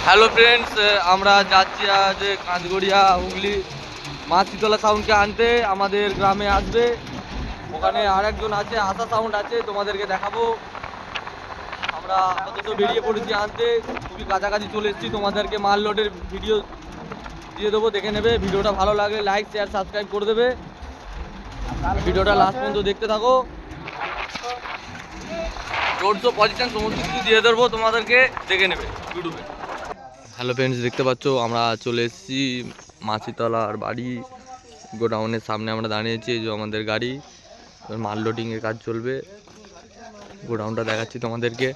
Hello friends, আমরা যাচ্ছি আজ কাঁচগড়িয়া হুগলি মা শীতলা সাউন্ডকে আনতে। আমাদের গ্রামে আসবে, ওখানে আরেকজন আছে, আশা সাউন্ড আছে, তোমাদেরকে দেখাবো। আমরা আপাতত বেরিয়ে পড়েছি আনতে, খুবই কাছাকাছি চলে এসেছি। তোমাদেরকে মাল লোডের ভিডিও দিয়ে দেবো, দেখে নেবে। ভিডিওটা ভালো লাগলে লাইক শেয়ার সাবস্ক্রাইব করে দেবে। ভিডিওটা লাস্ট পর্যন্ত দেখতে থাকো। রোড শো পজিশন সমস্ত কিছু দিয়ে দেবো তোমাদেরকে, দেখে নেবে ইউটিউবে। হ্যালো ফ্রেন্ডস, দেখতে পাচ্ছ আমরা চলে এসেছি মাছিতলার বাড়ি গোডাউনের সামনে। আমরা দাঁড়িয়েছি, এই যে আমাদের গাড়ি, মাল লোডিংয়ের কাজ চলবে। গোডাউনটা দেখাচ্ছি তোমাদেরকে।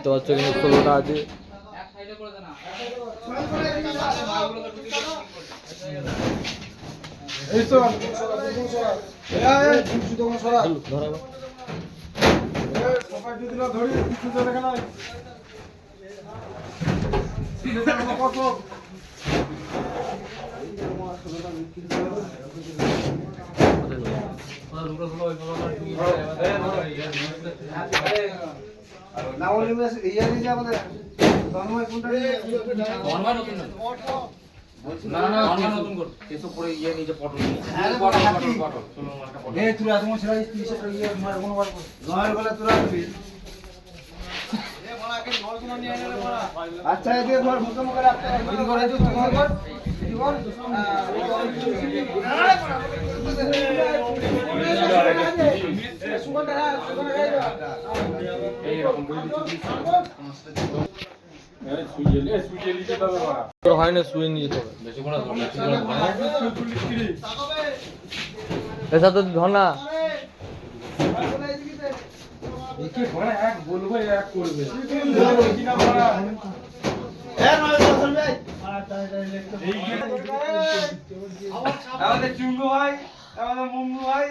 তো হচ্ছে কিন্তু 16টা আছে। আচ্ছা হয় না, শুয়ে নিয়ে যেতে হবে। ধর না, আমাদের চুঙ্গু ভাই, আমাদের মুঙ্গু ভাই,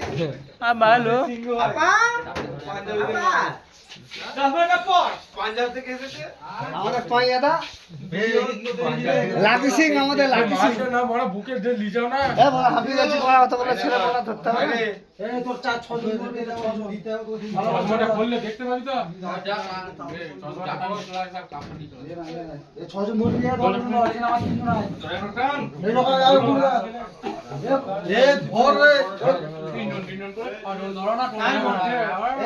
পাঞ্জাব থেকে এসেছে আমাদের পাইয়াদা লাকি সিং, আমাদের লাকি সিং না বড় বুকে যে লিজাও না এ বড় হাবি গাছি বড় অত বড় ছেলে বড় ধরতে হবে। এই তোর 4-6 দিন করতে দিতে হবে, চশমাটা খুললে দেখতে পাবি তো। যা এই 6 জন ধরে নিয়ে দল না আছে, আমার কিছু নাই এই রকম আর কোন এ ধর রে তিনজন করে অজন ধরো না কোন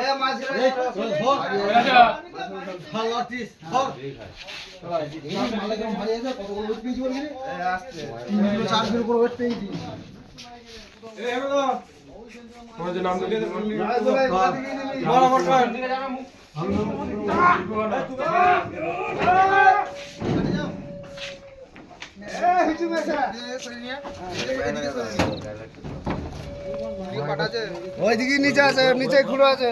এ মাঝে ধর হালাতিস ধর মালে কেমন ভারী আছে, কতগুলো ওয়েট পেয়েছি বলবি? আস্তে 3 কিলো 4 কিলো করে ওয়েট পেয়েছি। এ হেলো তো তোমার যে নাম লিখে দে বরাবর কর দিকে যাবে মুখ এ হিচু মেসা সরি নিয়া এদিকে সরি ওইদিকে নিচে আছে, নিচে ঘুরে আছে,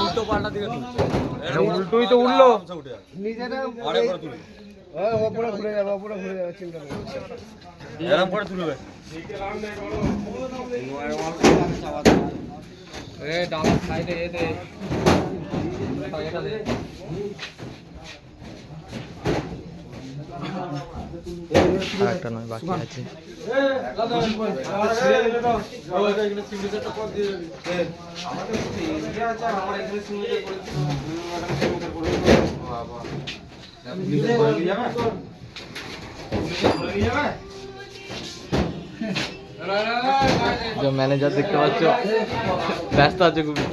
উল্টো পাল্টা দিকে উল্টোই তো উঠলো নিজেটা ওপরে ঘুরে যাবে, ওপরে ঘুরে যাবে, চিন্তা নেই এরকম করে তুলবে। এ ডালা সাইডে এ দে এটা দে আরেকটা নয় বাকি আছে। ম্যানেজার দেখতে পাচ্ছ ব্যস্ত আছে খুবই।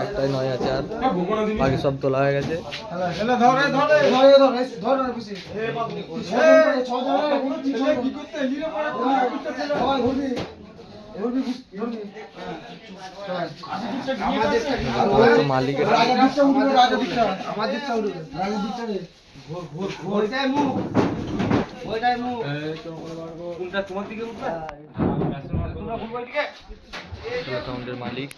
একটাই 9000, বাকি সব তোলা হয়ে গেছে। মালিকের সাউন্ডের মালিক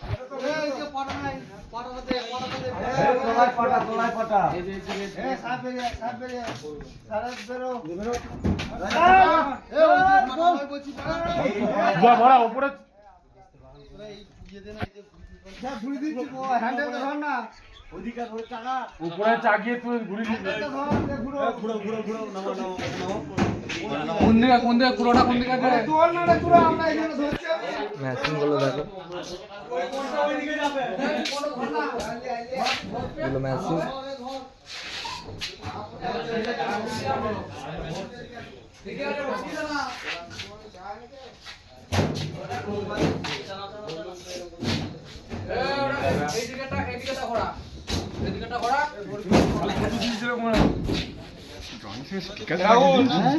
উপরে চাগিয়ে তুই ঘুরি কোন দিকে পুরোটা কোন দিকে ম্যাচিং গুলো দেখো, এগুলো ম্যাচিং। এই